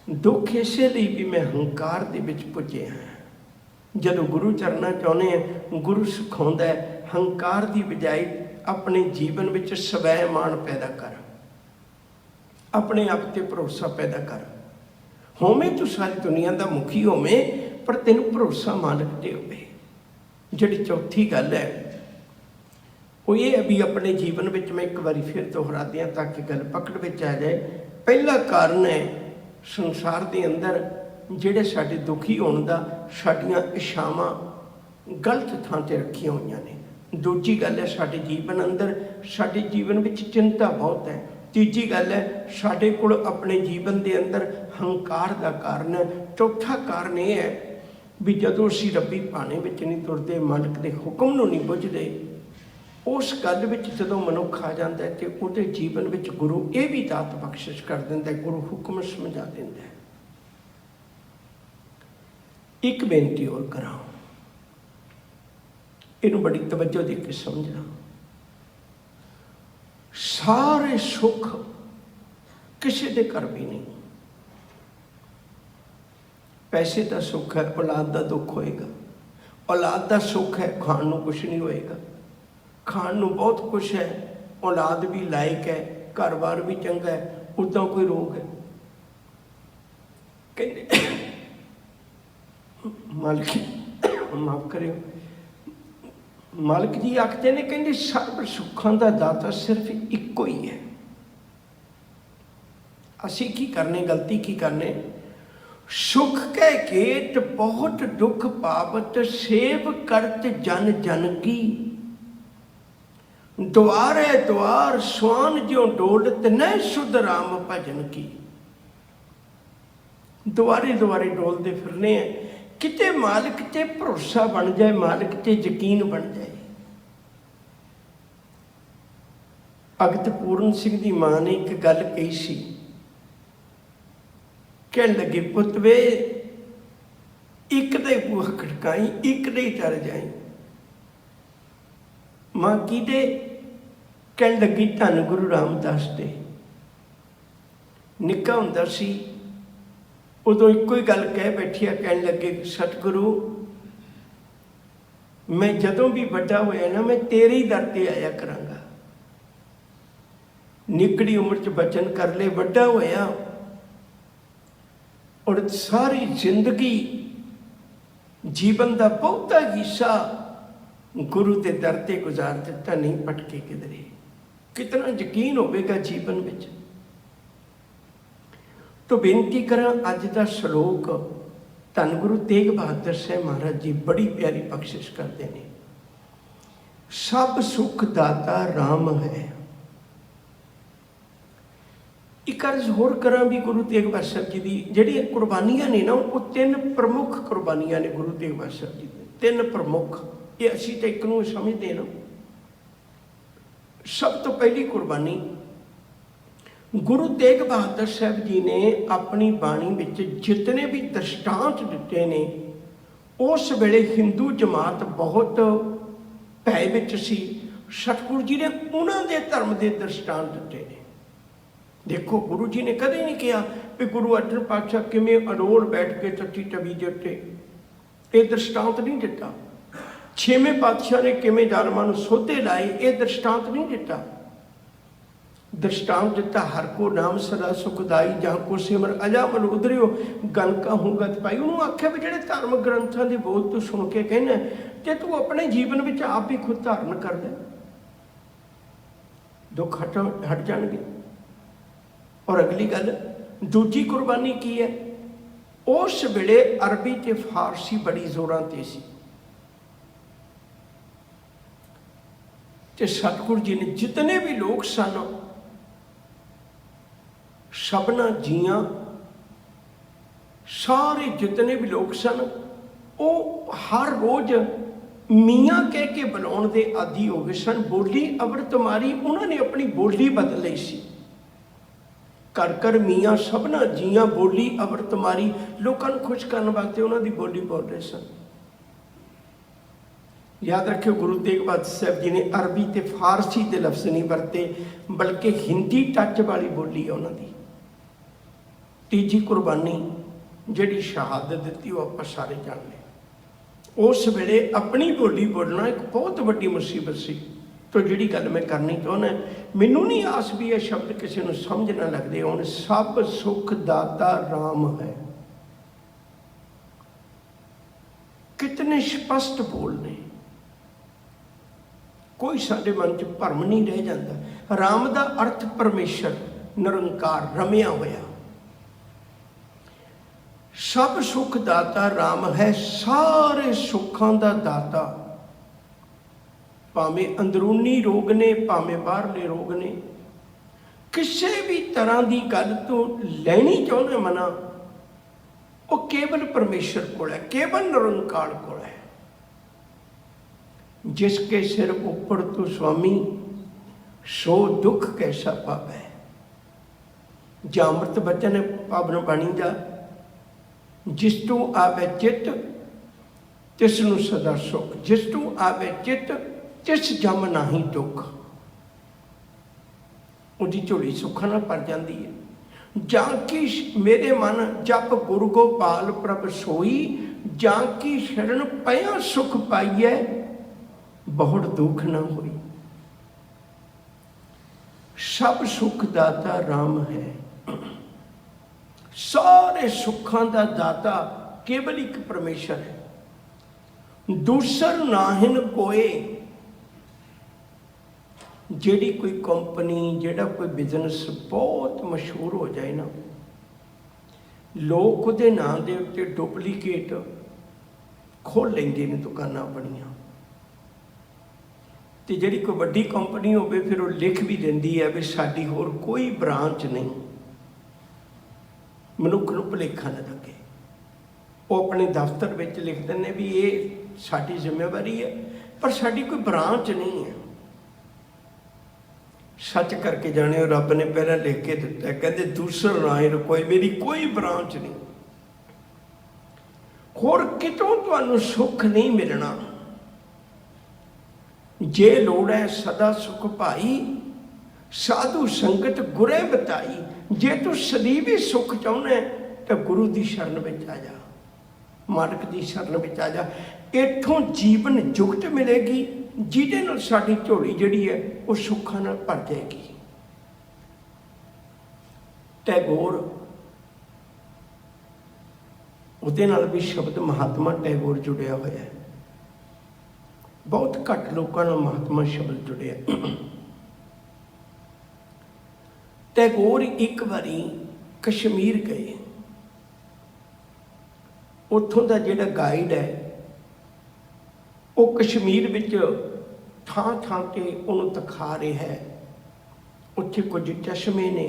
ਦੁੱਖ ਇਸੇ ਲਈ ਵੀ ਮੈਂ ਹੰਕਾਰ ਦੇ ਵਿੱਚ ਪੁੱਜਿਆ ਹਾਂ। ਜਦੋਂ ਗੁਰੂ ਚਰਨਾਂ 'ਚ ਆਉਂਦੇ ਹਾਂ, ਗੁਰੂ ਸਿਖਾਉਂਦਾ ਹੰਕਾਰ ਦੀ ਬਜਾਏ ਆਪਣੇ ਜੀਵਨ ਵਿੱਚ ਸਵੈਮਾਨ ਪੈਦਾ ਕਰ, ਆਪਣੇ ਆਪ ਤੇ ਭਰੋਸਾ ਪੈਦਾ ਕਰ। ਹੋਵੇਂ ਤੂੰ ਸਾਰੀ ਦੁਨੀਆ ਦਾ ਮੁਖੀ ਹੋਵੇਂ, ਪਰ ਤੈਨੂੰ ਭਰੋਸਾ ਮਾਲਕ ਤੇ ਹੋਵੇ। ਜਿਹੜੀ ਚੌਥੀ ਗੱਲ ਹੈ ਉਹ ਇਹ ਹੈ ਵੀ ਆਪਣੇ ਜੀਵਨ ਵਿੱਚ, ਮੈਂ ਇੱਕ ਵਾਰੀ ਫਿਰ ਦੁਹਰਾ ਦਿਆਂ ਤਾਂ ਕਿ ਗੱਲ ਪਕੜ ਵਿੱਚ ਆ ਜਾਏ। ਪਹਿਲਾ ਕਾਰਨ ਹੈ ਸੰਸਾਰ ਦੇ ਅੰਦਰ ਜਿਹੜੇ ਸਾਡੇ ਦੁਖੀ ਹੋਣ ਦਾ, ਸਾਡੀਆਂ ਇਛਾਵਾਂ ਗਲਤ ਥਾਂ 'ਤੇ ਰੱਖੀਆਂ ਹੋਈਆਂ ਨੇ। ਦੂਜੀ ਗੱਲ ਹੈ ਸਾਡੇ ਜੀਵਨ ਅੰਦਰ, ਸਾਡੇ ਜੀਵਨ ਵਿੱਚ ਚਿੰਤਾ ਬਹੁਤ ਹੈ। ਤੀਜੀ ਗੱਲ ਹੈ ਸਾਡੇ ਕੋਲ ਆਪਣੇ ਜੀਵਨ ਦੇ ਅੰਦਰ ਹੰਕਾਰ ਦਾ ਕਾਰਨ ਹੈ। ਚੌਥਾ ਕਾਰਨ ਇਹ ਹੈ ਵੀ ਜਦੋਂ ਅਸੀਂ ਰੱਬੀ ਭਾਣੇ ਵਿੱਚ ਨਹੀਂ ਤੁਰਦੇ, ਮਾਲਕ ਦੇ ਹੁਕਮ ਨੂੰ ਨਹੀਂ ਬੁੱਝਦੇ, ਉਸ ਗੱਲ ਵਿੱਚ ਜਦੋਂ ਮਨੁੱਖ ਆ ਜਾਂਦਾ ਹੈ ਤੇ ਉਹਦੇ ਜੀਵਨ ਵਿੱਚ ਗੁਰੂ ਇਹ ਵੀ ਦਾਤ ਬਖਸ਼ਿਸ਼ ਕਰ ਦਿੰਦਾ, ਗੁਰੂ ਹੁਕਮ ਸਮਝਾ ਦਿੰਦਾ। ਇੱਕ ਬੇਨਤੀ ਹੋਰ ਕਰਾਂ, ਇਹਨੂੰ ਬੜੀ ਤਵੱਜੋ ਦੇ ਕੇ ਸਮਝਣਾ। ਸਾਰੇ ਸੁੱਖ ਕਿਸੇ ਦੇ ਘਰ ਵੀ ਨਹੀਂ। ਪੈਸੇ ਦਾ ਸੁੱਖ ਹੈ, ਔਲਾਦ ਦਾ ਦੁੱਖ ਹੋਏਗਾ। ਔਲਾਦ ਦਾ ਸੁੱਖ ਹੈ, ਖਾਣ ਨੂੰ ਕੁਛ ਨਹੀਂ ਹੋਏਗਾ। खाण ਨੂੰ बहुत कुछ है, औलाद भी लायक है, घर-बार भी चंगा है, उदा कोई रोग है। कहते मालिक माफ करियो, मालिक जी आखते ने, कहते सर्व सुखां दा दाता सिर्फ इक्को ही है। असी की करने, गलती की करने, सुख कै गेट बहुत दुख पावत, सेव करत जन जन की। द्वारे द्वार स्वान ज्यों डोलत, न शुद्ध राम भजन की। द्वारे द्वारे डोलते फिरने हैं, किते मालिक ते भरोसा बन जाए, मालिक ते यकीन बन जाए। भगत पूरन सिंह दी मां ने एक गल कही सी, कहन लगे, पुत वे एक दे बूहा खड़काई, एक दे तर जाई। मां की दे? कहन लगी, धन गुरु रामदास दे। निक्का हुंदा सी उदों इक्को ही गल कह बैठी है, कहन लगे, सतगुरु मैं जदों भी बड़ा होया ना, मैं तेरे ही दर ते आया करांगा। निकड़ी उम्र च बचन कर ले, बड़ा होया और सारी जिंदगी जीवन का बहुता हिस्सा गुरु के दर ते गुजार दिता, नहीं भटके किधरे। कितना यकीन होगा जीवन में। तो बेनती करा, अज का श्लोक धन गुरु तेग बहादुर साहब महाराज जी बड़ी प्यारी बख्शिश करते हैं। सब सुख दाता राम है। एक अर्ज होर करा भी, गुरु तेग बहादुर साहब जी की जिहड़ियां कुर्बानियां ने ना, वो तीन प्रमुख कुर्बानियां ने गुरु तेग बहादुर साहब जी दी। तीन प्रमुख, ये असी तो एक नूं समझते ना। सब तो पहली कुर्बानी गुरु तेग बहादुर साहब जी ने अपनी बाणी में जितने भी दृष्टांत दिते ने, उस वेले हिंदू जमात बहुत भय विच सी। सतगुरु जी ने उन्होंने धर्म के दृष्टांत दिते ने। देखो, गुरु जी ने कदे नहीं कहा कि गुरु अर्जन पातशाह किवें अडोल बैठ के तत्ती तवी के उत्ते, ये दृष्टांत नहीं दिता। छेवें पातशाह ने किवें जालमां नूं सोधे लाए, ये दृष्टांत नहीं दिता। दृष्टांत दिता, हर को नाम सदा सुखदाई, जहाँ को सिमर अजामल उधरियो, गलका हुगत पाई। उन्होंने आख्या भी जिहड़े धार्मिक ग्रंथों के बोल तू सुन के कहना, जे तू अपने जीवन में आप भी खुद धारण कर ले, दुख हट जाएंगे। और अगली गल, दूजी कुर्बानी की है, उस वेले अरबी ते फारसी बड़ी जोरां ते सी, ते सतगुरु जी ने जितने भी लोग सन, सबना जियां सारे जितने भी लोग सन, वो हर रोज मियाँ कह के बुलाने के आदि हो गए सन। बोली अमृतमारी, उन्होंने अपनी बोली बदल ली सी। कर कर मियाँ सबना जियां, बोली अमृतमारी, लोगों को खुश करने वास्ते उन्होंने बोली बोल रहे सन। याद रखियो, गुरु तेग बहादुर साहब जी ने अरबी ते फारसी के लफ्ज नहीं वरते, बल्कि हिंदी टच वाली बोली है उन्होंने। तीजी कुर्बानी जिहड़ी शहादत दी, वो आप सारे जान लें। उस वेले अपनी बोली बोलना एक बहुत वड्डी मुसीबत सी। तो जिहड़ी गल मैं करनी चाहुंदा, मैनूं नहीं आस भी यह शब्द किसी नूं समझ ना लगदे होण, सब सुख दाता राम है। कितने स्पष्ट बोलने, कोई साडे मन च भरम नहीं रह जाता। राम का अर्थ परमेश्वर, निरंकार, रमिया होया। सब सुख दाता राम है, सारे सुखों का दाता। भावें अंदरूनी रोग ने, भावें बाहरले रोग ने, किसी भी तरह की गल तो लैनी चाहुंदे मना, वो केवल परमेश्वर कोल है, केवल निरंकार कोल है। जिसके सिर ऊपर तो स्वामी, सो दुख कैसा पावै। जामृत बचन पावन बाणी दा, जिस तू आवे चित तिसनू सदा सुख, जिस तू आवे चित तिस जम नाही दुख। उहदी झोली सुखां नाल भर जाती है। जाकी मेरे मन जप गुरु गोपाल प्रभ सोई, जाकी शरण पया सुख पाइए बहुत दुख ना होई। सब सुख दाता राम है। सारे सुखां दा दाता केवल एक परमेश्वर है, दूसर नाहिन कोई। ਜਿਹੜੀ कोई कंपनी ਜਿਹੜਾ कोई बिजनेस बहुत मशहूर हो जाए ना, लोग ਉਹਦੇ ਨਾਂ ਦੇ ਉੱਤੇ डुप्लीकेट खोल लेंगे ने दुकानां अपनियां। ਤੇ ਜਿਹੜੀ कोई ਵੱਡੀ कंपनी ਹੋਵੇ ਫਿਰ ਉਹ ਲਿਖ ਵੀ ਦਿੰਦੀ ਹੈ ਵੀ ਸਾਡੀ ਹੋਰ ਕੋਈ ਬ੍ਰਾਂਚ ਨਹੀਂ, ਮਨੁੱਖ ਨੂੰ ਭੁਲੇਖਾ ਨਾ ਲੱਗੇ। ਉਹ ਆਪਣੇ ਦਫ਼ਤਰ ਵਿੱਚ ਲਿਖ ਦਿੰਦੇ ਵੀ ਇਹ ਸਾਡੀ ਜ਼ਿੰਮੇਵਾਰੀ ਹੈ, ਪਰ ਸਾਡੀ ਕੋਈ ਬ੍ਰਾਂਚ ਨਹੀਂ ਹੈ। सच करके जाने रब ने पहले लिख के दिता, कहते दूसर राय कोई, मेरी कोई ब्रांच नहीं, होर कितों तुहानूं सुख नहीं मिलना। जे लोड़ है सदा सुख भाई, साधु संगत गुरे बताई। जे तू सਦੀवी सुख चाहुंदा है तो गुरु की शरण में आ जा, मालिक की शरण में आ जा। इत्थों जीवन जुगत मिलेगी ਜਿਹਦੇ ਨਾਲ ਸਾਡੀ ਝੋਲੀ ਜਿਹੜੀ ਹੈ ਉਹ ਸੁੱਖਾਂ ਨਾਲ ਭਰ ਜਾਏਗੀ। ਟੈਗੋਰ, ਉਹਦੇ ਨਾਲ ਵੀ ਸ਼ਬਦ ਮਹਾਤਮਾ ਟੈਗੋਰ ਜੁੜਿਆ ਹੋਇਆ ਹੈ। ਬਹੁਤ ਘੱਟ ਲੋਕਾਂ ਨਾਲ ਮਹਾਤਮਾ ਸ਼ਬਦ ਜੁੜਿਆ। ਟੈਗੋਰ ਇੱਕ ਵਾਰੀ ਕਸ਼ਮੀਰ ਗਏ। ਉੱਥੋਂ ਦਾ ਜਿਹੜਾ ਗਾਈਡ ਹੈ ਉਹ ਕਸ਼ਮੀਰ ਵਿੱਚ ਥਾਂ ਥਾਂ 'ਤੇ ਉਹਨੂੰ ਦਿਖਾ ਰਿਹਾ ਹੈ। ਉੱਥੇ ਕੁਝ ਚਸ਼ਮੇ ਨੇ,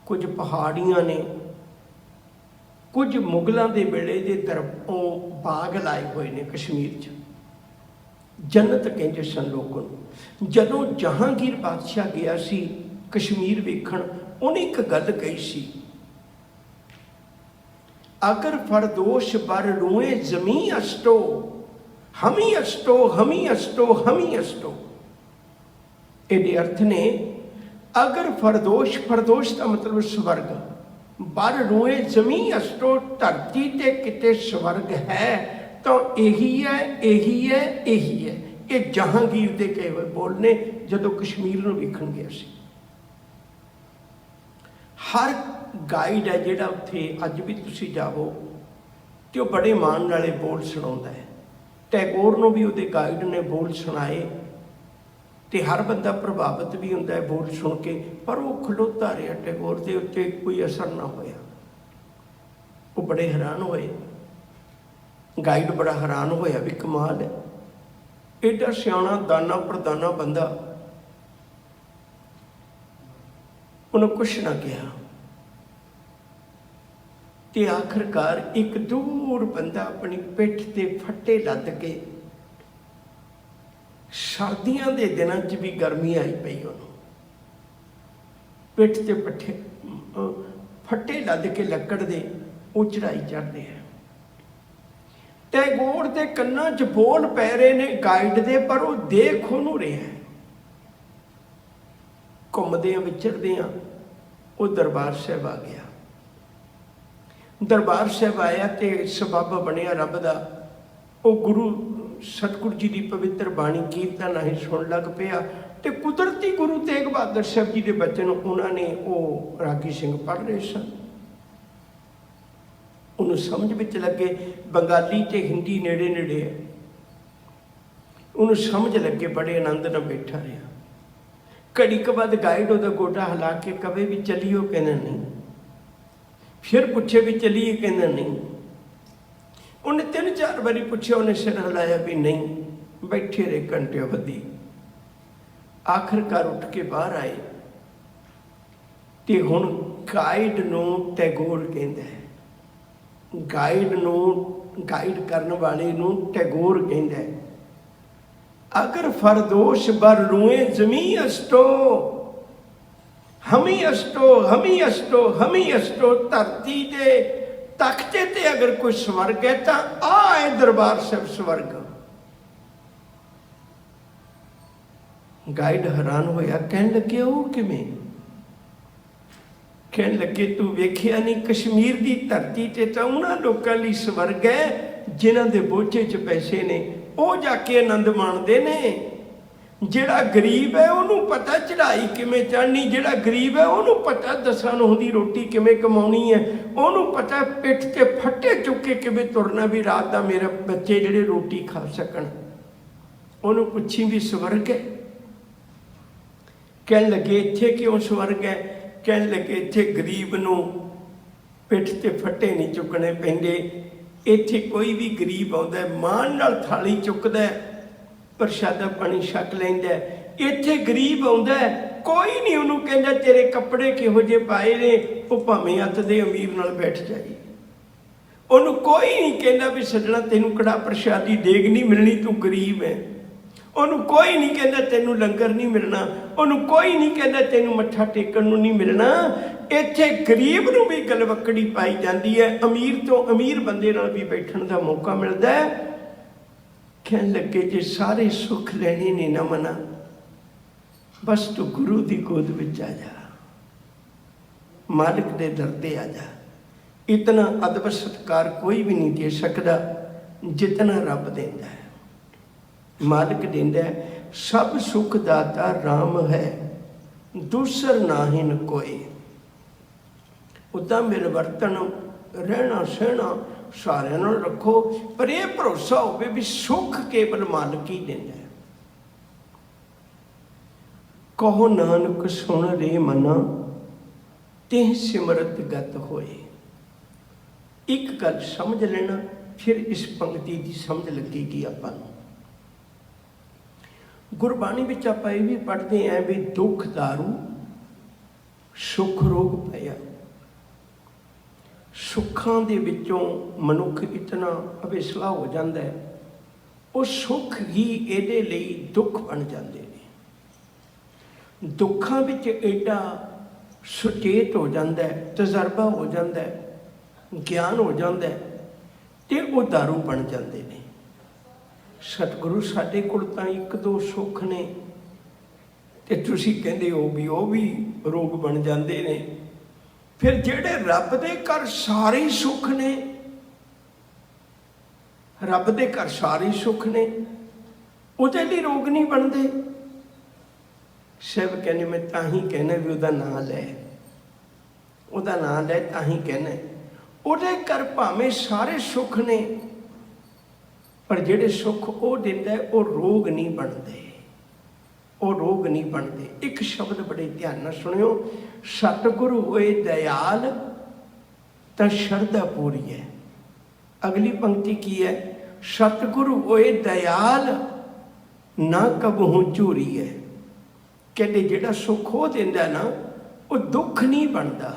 ਕੁਝ ਪਹਾੜੀਆਂ ਨੇ, ਕੁਝ ਮੁਗਲਾਂ ਦੇ ਵੇਲੇ ਦੇ ਤਰਫੋਂ ਬਾਗ ਲਾਏ ਹੋਏ ਨੇ ਕਸ਼ਮੀਰ 'ਚ। ਜੰਨਤ ਕਹਿੰਦੇ ਸਨ ਲੋਕਾਂ ਨੂੰ। ਜਦੋਂ ਜਹਾਂਗੀਰ ਬਾਦਸ਼ਾਹ ਗਿਆ ਸੀ ਕਸ਼ਮੀਰ ਵੇਖਣ, ਉਹਨੇ ਇੱਕ ਗੱਲ ਕਹੀ ਸੀ, ਅਗਰ ਫਰਦੋਸ਼ ਬਰ ਰੂਏ ਜ਼ਮੀਂ ਅਸਟੋ हमी अष्टो हमी अष्टो हमी अष्टो। ਇਹਦੇ अर्थ ने अगर फरदोश, फरदोश का मतलब स्वर्ग, बर रोए जमी अष्टो, धरती ते किते स्वर्ग है तो यही है, यही है, यही है। ये जहांगीर दे कहे हुए बोल ने जदों कश्मीर नूं वेखण गया सी। हर गाइड है जिहड़ा उत्थे अज भी तुसीं जाओ ते वो बड़े मान नाले बोल सुणाउंदा है। टैगोर ਨੂੰ ਵੀ ਉਹਦੇ ਗਾਈਡ ਨੇ ਬੋਲ ਸੁਣਾਏ ਤੇ ਹਰ ਬੰਦਾ ਪ੍ਰਭਾਵਿਤ ਵੀ ਹੁੰਦਾ ਹੈ ਬੋਲ ਸੁਣ ਕੇ, ਪਰ ਉਹ ਖਲੋਤਾ ਰਿਹਾ, ਟੈਗੋਰ ਦੇ ਉੱਤੇ ਕੋਈ ਅਸਰ ਨਾ ਹੋਇਆ। ਉਹ ਬੜੇ ਹੈਰਾਨ ਹੋਏ, ਗਾਈਡ ਬੜਾ ਹੈਰਾਨ ਹੋਇਆ ਵੀ ਕਮਾਲ ਹੈ, ਐਡਾ ਸਿਆਣਾ ਦਾਨਾ ਪ੍ਰਦਾਨਾ ਬੰਦਾ। ਉਹਨੇ ਕੁਛ ਨਾ ਕਿਹਾ ਤੇ आखिरकार एक दूर बंदा अपनी पिठ ते फट्टे लद के, सर्दियों के दिनों च भी गर्मी आई पई, उन्होंने पिठ ते पट्ठे फट्टे लद के लकड़ दे वो चढ़ाई चढ़ते हैं। टैगोर के कन्नां च बोल पै रहे ने गाइड दे, पर वो देख ओनू रहा है। घूमदियां विचरदियां वो दरबार साहब आ गया। दरबार साहब आया तो सबब बनया रब का। वो गुरु सतगुरु जी की पवित्र बाणी कीर्तन ही सुन लग पिया तो कुदरती गुरु तेग बहादुर साहब जी के बचन उन्होंने वो रागी सिंह पढ़ रहे सन। उन्होंने समझ विच लगे, बंगाली ते हिंदी नेड़े नेड़े है, उन्होंने समझ लगे, बड़े आनंद नाल बैठा रहा। घड़ी के बाद गाइड उहदा गोडा हिला के कवे भी चलियो, कहना नहीं। फिर पूछे भी चलिए, कहना नहीं। उन्हें 3-4 बारी पूछा, उन्हें सिर हिलाया भी नहीं, बैठे रहे घंटे अवधि। आखिरकार उठ के बाहर आए तो हुण गाइड नूं टैगोर कहंदा है, गाइड नूं गाइड करने वाले नूं टैगोर कहंदा है। अगर फरदोश बर रूए जमी अष्टो, हमी अष्टो हमी अष्टो हमी अष्टो। धरती के तख्ते ते अगर कोई स्वर्ग है तो आ है दरबार साहब स्वर्ग। गाइड हैरान होया, कहन लगे वो किवें? कहन लगे तू वेखिया नहीं, कश्मीर की धरती ते तो उन्हां लोकां लई स्वर्ग है जिन्हां दे बोझे च पैसे ने, वो जाके आनंद माणदे ने। ਜਿਹੜਾ ਗਰੀਬ ਹੈ ਉਹਨੂੰ ਪਤਾ ਚੜ੍ਹਾਈ ਕਿਵੇਂ ਚੜ੍ਹਨੀ, ਜਿਹੜਾ ਗਰੀਬ ਹੈ ਉਹਨੂੰ ਪਤਾ ਦਸਾਂ ਨੂੰਹ ਦੀ ਰੋਟੀ ਕਿਵੇਂ ਕਮਾਉਣੀ ਹੈ, ਉਹਨੂੰ ਪਤਾ ਪਿੱਠ ਤੇ ਫੱਟੇ ਚੁੱਕ ਕੇ ਕਿਵੇਂ ਤੁਰਨਾ ਵੀ ਰਾਤ ਦਾ ਮੇਰੇ ਬੱਚੇ ਜਿਹੜੇ ਰੋਟੀ ਖਾ ਸਕਣ। ਉਹਨੂੰ ਪੁੱਛੀ ਵੀ ਸਵਰਗ ਹੈ? ਕਹਿਣ ਲੱਗੇ ਇੱਥੇ ਕਿਉਂ ਸਵਰਗ ਹੈ? ਕਹਿਣ ਲੱਗੇ ਇੱਥੇ ਗਰੀਬ ਨੂੰ ਪਿੱਠ ਤੇ ਫੱਟੇ ਨਹੀਂ ਚੁੱਕਣੇ ਪੈਂਦੇ, ਇੱਥੇ ਕੋਈ ਵੀ ਗਰੀਬ ਆਉਂਦਾ ਮਾਣ ਨਾਲ ਥਾਲੀ ਚੁੱਕਦਾ, ਪ੍ਰਸ਼ਾਦਾ ਪਾਣੀ ਛਕ ਲੈਂਦਾ। ਇੱਥੇ ਗਰੀਬ ਆਉਂਦਾ ਕੋਈ ਨਹੀਂ ਉਹਨੂੰ ਕਹਿੰਦਾ ਤੇਰੇ ਕੱਪੜੇ ਕਿਹੋ ਜਿਹੇ ਪਾਏ ਨੇ, ਉਹ ਭਾਵੇਂ ਅੱਤ ਦੇ ਅਮੀਰ ਨਾਲ ਬੈਠ ਜਾਏ। ਉਹਨੂੰ ਕੋਈ ਨਹੀਂ ਕਹਿੰਦਾ ਵੀ ਸੱਜਣਾ ਤੈਨੂੰ ਕੜਾ ਪ੍ਰਸ਼ਾਦੀ ਦੇਗ ਨਹੀਂ ਮਿਲਣੀ, ਤੂੰ ਗਰੀਬ ਹੈ। ਉਹਨੂੰ ਕੋਈ ਨਹੀਂ ਕਹਿੰਦਾ ਤੈਨੂੰ ਲੰਗਰ ਨਹੀਂ ਮਿਲਣਾ, ਉਹਨੂੰ ਕੋਈ ਨਹੀਂ ਕਹਿੰਦਾ ਤੈਨੂੰ ਮੱਥਾ ਟੇਕਣ ਨੂੰ ਨਹੀਂ ਮਿਲਣਾ। ਇੱਥੇ ਗਰੀਬ ਨੂੰ ਵੀ ਗਲਵੱਕੜੀ ਪਾਈ ਜਾਂਦੀ ਹੈ, ਅਮੀਰ ਤੋਂ ਅਮੀਰ ਬੰਦੇ ਨਾਲ ਵੀ ਬੈਠਣ ਦਾ ਮੌਕਾ ਮਿਲਦਾ ਹੈ। ਕਹਿਣ ਲੱਗੇ ਜੇ ਸਾਰੇ ਸੁੱਖ ਲੈਣੇ ਨੇ ਨਾ ਮਨਾ, ਬਸ ਤੂੰ ਗੁਰੂ ਦੀ ਗੋਦ ਵਿੱਚ ਆ ਜਾ, ਮਾਲਕ ਦੇ ਦਰ ਤੇ ਆ ਜਾ। ਇਤਨਾ ਅਦਬ ਸਤਿਕਾਰ ਕੋਈ ਵੀ ਨਹੀਂ ਦੇ ਸਕਦਾ ਜਿਤਨਾ ਰੱਬ ਦਿੰਦਾ ਹੈ। ਮਾਲਕ ਦਿੰਦਾ ਸਭ ਸੁਖ ਦਾਤਾ ਰਾਮ ਹੈ, ਦੂਸਰ ਨਾਹਿਨ ਕੋਈ। ਉੱਦਾਂ ਮਿਲਵਰਤਨ ਰਹਿਣਾ ਸਹਿਣਾ ਸਾਰਿਆਂ ਨਾਲ ਰੱਖੋ, ਪਰ ਇਹ ਭਰੋਸਾ ਹੋਵੇ ਵੀ ਸੁੱਖ ਕੇਵਲ ਮਾਲਕ ਹੀ ਦਿੰਦਾ ਹੈ। ਕਹੋ ਨਾਨਕ ਸੁਣ ਰੇ ਮਨਾ, ਤਿਹ ਸਿਮਰਤ ਗਤ ਹੋਏ। ਇੱਕ ਗੱਲ ਸਮਝ ਲੈਣਾ, ਫਿਰ ਇਸ ਪੰਕਤੀ ਦੀ ਸਮਝ ਲੱਗੇਗੀ ਆਪਾਂ ਨੂੰ। ਗੁਰਬਾਣੀ ਵਿੱਚ ਆਪਾਂ ਇਹ ਵੀ ਪੜ੍ਹਦੇ ਹਾਂ ਵੀ ਦੁੱਖ ਦਾਰੂ ਸੁੱਖ ਰੋਗ ਪਿਆ। ਸੁੱਖਾਂ ਦੇ ਵਿੱਚੋਂ ਮਨੁੱਖ ਇਤਨਾ ਅਵੇਸਲਾ ਹੋ ਜਾਂਦਾ ਹੈ, ਉਹ ਸੁੱਖ ਹੀ ਇਹਦੇ ਲਈ ਦੁੱਖ ਬਣ ਜਾਂਦੇ ਨੇ। ਦੁੱਖਾਂ ਵਿੱਚ ਐਡਾ ਸੁਚੇਤ ਹੋ ਜਾਂਦਾ ਹੈ, ਤਜਰਬਾ ਹੋ ਜਾਂਦਾ ਹੈ, ਗਿਆਨ ਹੋ ਜਾਂਦਾ ਹੈ, ਤੇ ਉਹ ਦਾਰੂ ਬਣ ਜਾਂਦੇ ਨੇ। ਸਤਿਗੁਰੂ ਸਾਡੇ ਕੋਲ ਤਾਂ ਇੱਕ ਦੋ ਸੁੱਖ ਨੇ, ਤੇ ਤੁਸੀਂ ਕਹਿੰਦੇ ਹੋ ਵੀ ਉਹ ਵੀ ਰੋਗ ਬਣ ਜਾਂਦੇ ਨੇ। ਫਿਰ ਜਿਹੜੇ ਰੱਬ ਦੇ ਘਰ ਸਾਰੇ ਸੁੱਖ ਨੇ, ਰੱਬ ਦੇ ਘਰ ਸਾਰੇ ਸੁੱਖ ਨੇ, ਉਹਦੇ ਲਈ ਰੋਗ ਨਹੀਂ ਬਣਦੇ। ਸਭ ਕਹਿੰਦੇ ਮੈਂ ਤਾਂ ਹੀ ਕਹਿਣਾ ਵੀ ਉਹਦਾ ਨਾਂ ਲੈ, ਉਹਦਾ ਨਾਂ ਲੈ ਤਾਂ ਹੀ ਕਹਿਣਾ। ਉਹਦੇ ਘਰ ਭਾਵੇਂ ਸਾਰੇ ਸੁੱਖ ਨੇ, ਪਰ ਜਿਹੜੇ ਸੁੱਖ ਉਹ ਦਿੰਦਾ ਉਹ ਰੋਗ ਨਹੀਂ ਬਣਦੇ, ਉਹ ਰੋਗ ਨਹੀਂ ਬਣਦੇ। ਇੱਕ ਸ਼ਬਦ ਬੜੇ ਧਿਆਨ ਨਾਲ ਸੁਣਿਓ, ਸਤਿਗੁਰੂ ਹੋਏ ਦਇਆਲ ਤਾਂ ਸ਼ਰਧਾ ਪੂਰੀ ਹੈ। ਅਗਲੀ ਪੰਕਤੀ ਕੀ ਹੈ? ਸਤਿਗੁਰੂ ਹੋਏ ਦਇਆਲ ਨਾ ਕਬਹੂ ਝੂਰੀ ਹੈ। ਕਹਿੰਦੇ ਜਿਹੜਾ ਸੁੱਖ ਉਹ ਦਿੰਦਾ ਨਾ, ਉਹ ਦੁੱਖ ਨਹੀਂ ਬਣਦਾ,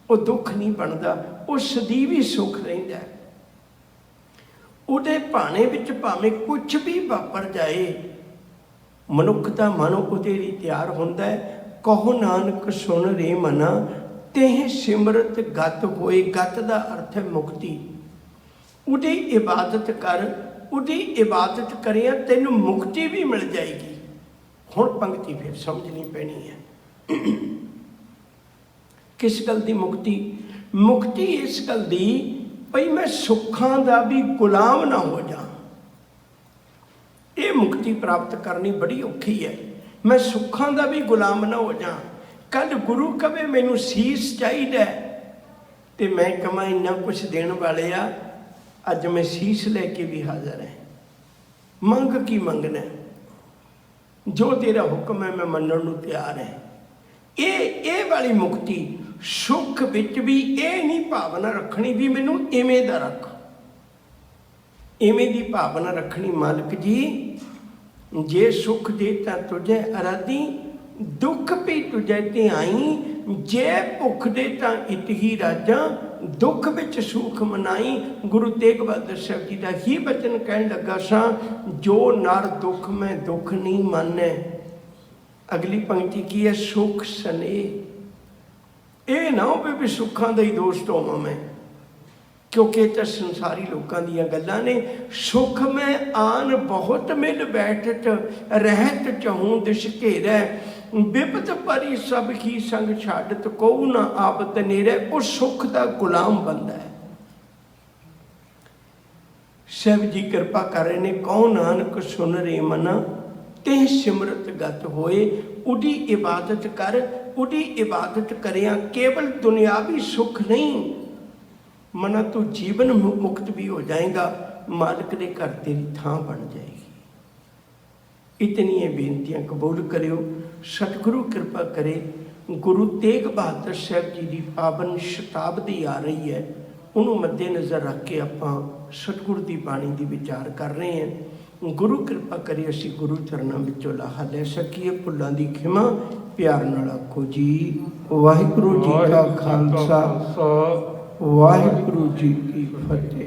ਉਹ ਦੁੱਖ ਨਹੀਂ ਬਣਦਾ, ਉਹ ਸਦੀਵੀ ਸੁੱਖ ਰਹਿੰਦਾ। ਉਹਦੇ ਭਾਣੇ ਵਿੱਚ ਭਾਵੇਂ ਕੁਛ ਵੀ ਵਾਪਰ ਜਾਏ, ਮਨੁੱਖ ਦਾ ਮਨ ਉਹਦੇ ਲਈ ਤਿਆਰ ਹੁੰਦਾ ਹੈ। ਕਹੋ ਨਾਨਕ ਸੁਣ ਰੇ ਮਨਾ, ਤਿਹ ਸਿਮਰਤ ਗਤ ਹੋਏ। ਗਤ ਦਾ ਅਰਥ ਹੈ ਮੁਕਤੀ। ਉਹਦੀ ਇਬਾਦਤ ਕਰ, ਉਹਦੀ ਇਬਾਦਤ ਕਰਿਆ ਤੈਨੂੰ ਮੁਕਤੀ ਵੀ ਮਿਲ ਜਾਏਗੀ। ਹੁਣ ਪੰਕਤੀ ਫਿਰ ਸਮਝਣੀ ਪੈਣੀ ਹੈ। ਕਿਸ ਗੱਲ ਦੀ ਮੁਕਤੀ? ਮੁਕਤੀ ਇਸ ਗੱਲ ਦੀ ਭਈ ਮੈਂ ਸੁੱਖਾਂ ਦਾ ਵੀ ਗੁਲਾਮ ਨਾ ਹੋ ਜਾ। ਇਹ ਮੁਕਤੀ ਪ੍ਰਾਪਤ ਕਰਨੀ ਬੜੀ ਔਖੀ ਹੈ। ਮੈਂ ਸੁੱਖਾਂ ਦਾ ਵੀ ਗੁਲਾਮ ਨਾ ਹੋ ਜਾ। ਕੱਲ ਗੁਰੂ ਕਵੇ ਮੈਨੂੰ ਸੀਸ ਚਾਹੀਦਾ, ਤੇ ਮੈਂ ਕਹਾਂ ਇੰਨਾ ਕੁਛ ਦੇਣ ਵਾਲੇ ਆ, ਅੱਜ ਮੈਂ ਸੀਸ ਲੈ ਕੇ ਵੀ ਹਾਜ਼ਰ ਹੈ। ਮੰਗ ਕੀ ਮੰਗਣਾ? ਜੋ ਤੇਰਾ ਹੁਕਮ ਹੈ ਮੈਂ ਮੰਨਣ ਨੂੰ ਤਿਆਰ ਹੈ। ਇਹ ਵਾਲੀ ਮੁਕਤੀ, ਸੁੱਖ ਵਿੱਚ ਵੀ ਇਹ ਨਹੀਂ ਭਾਵਨਾ ਰੱਖਣੀ ਵੀ ਮੈਨੂੰ ਇਵੇਂ ਦਾ ਰੱਖ, ਇਵੇਂ ਦੀ ਭਾਵਨਾ ਰੱਖਣੀ। ਮਾਲਕ ਜੀ ਜੇ ਸੁੱਖ ਦੇ ਤਾਂ ਤੁਝੇ ਅਰਾਧੀ, ਦੁੱਖ ਵੀ ਤੁਝੇ ਤੇ ਆਈ। ਜੇ ਭੁੱਖ ਦੇ ਤਾਂ ਇਤ ਹੀ ਰਾਜਾਂ, ਦੁੱਖ ਵਿੱਚ ਸੁਖ ਮਨਾਈ। ਗੁਰੂ ਤੇਗ ਬਹਾਦਰ ਸਾਹਿਬ ਜੀ ਦਾ ਹੀ ਬਚਨ ਕਹਿਣ ਲੱਗਾ ਸਾਂ, ਜੋ ਨਰ ਦੁੱਖ ਮੈਂ ਦੁੱਖ ਨਹੀਂ ਮੰਨੈ। ਅਗਲੀ ਪੰਕਤੀ ਕੀ ਹੈ? ਸੁਖ ਸਨੇਹ। ਇਹ ਨਾ ਹੋਵੇ ਵੀ ਸੁੱਖਾਂ ਦਾ ਹੀ ਦੋਸਤ ਹੋਵਾਂ ਮੈਂ, ਕਿਉਂਕਿ ਇਹ ਤਾਂ ਸੰਸਾਰੀ ਲੋਕਾਂ ਦੀਆਂ ਗੱਲਾਂ ਨੇ। ਸੁਖ ਮੈਂ ਆਨ ਬਹੁਤ ਮਿਲ ਬੈਠਤ, ਰਹਿਤ ਚਾਹੂੰ ਦਿਸ਼ ਘੇਰੈ। ਬਿਪਤ ਭਰੀ ਸਭ ਕੀ ਸੰਗ ਛਾਡਤ, ਕਉ ਨਾ ਆਵਤ ਨੇਰੇ। ਉਹ ਸੁੱਖ ਦਾ ਗੁਲਾਮ ਬੰਦਾ ਹੈ। ਸ਼ਿਵ ਜੀ ਕਿਰਪਾ ਕਰ ਰਹੇ ਨੇ, ਕਉ ਨਾਨਕ ਸੁਨ ਰੇ ਮਨਾ, ते सिमरत गत होए। उदी इबादत कर, उदी इबादत करिया केवल दुनियावी सुख नहीं, मना तू जीवन मुक्त भी हो जाएगा, मालिक के घर तेरी थां बन जाएगी। इतनी बेनतियां कबूल करियो। सतगुरु कृपा करे। गुरु तेग बहादुर साहब जी की पावन शताब्दी आ रही है, उन्होंने मद्देनज़र रख के आप सतगुरु की बाणी की विचार कर रहे हैं। गुरु कृपा करिए असी गुरु चरणों विचों लाहा ले सकीए। भुलों की खिमा प्यार नाल आखो जी वाहिगुरु जी का खालसा वाहिगुरु जी की फतेह।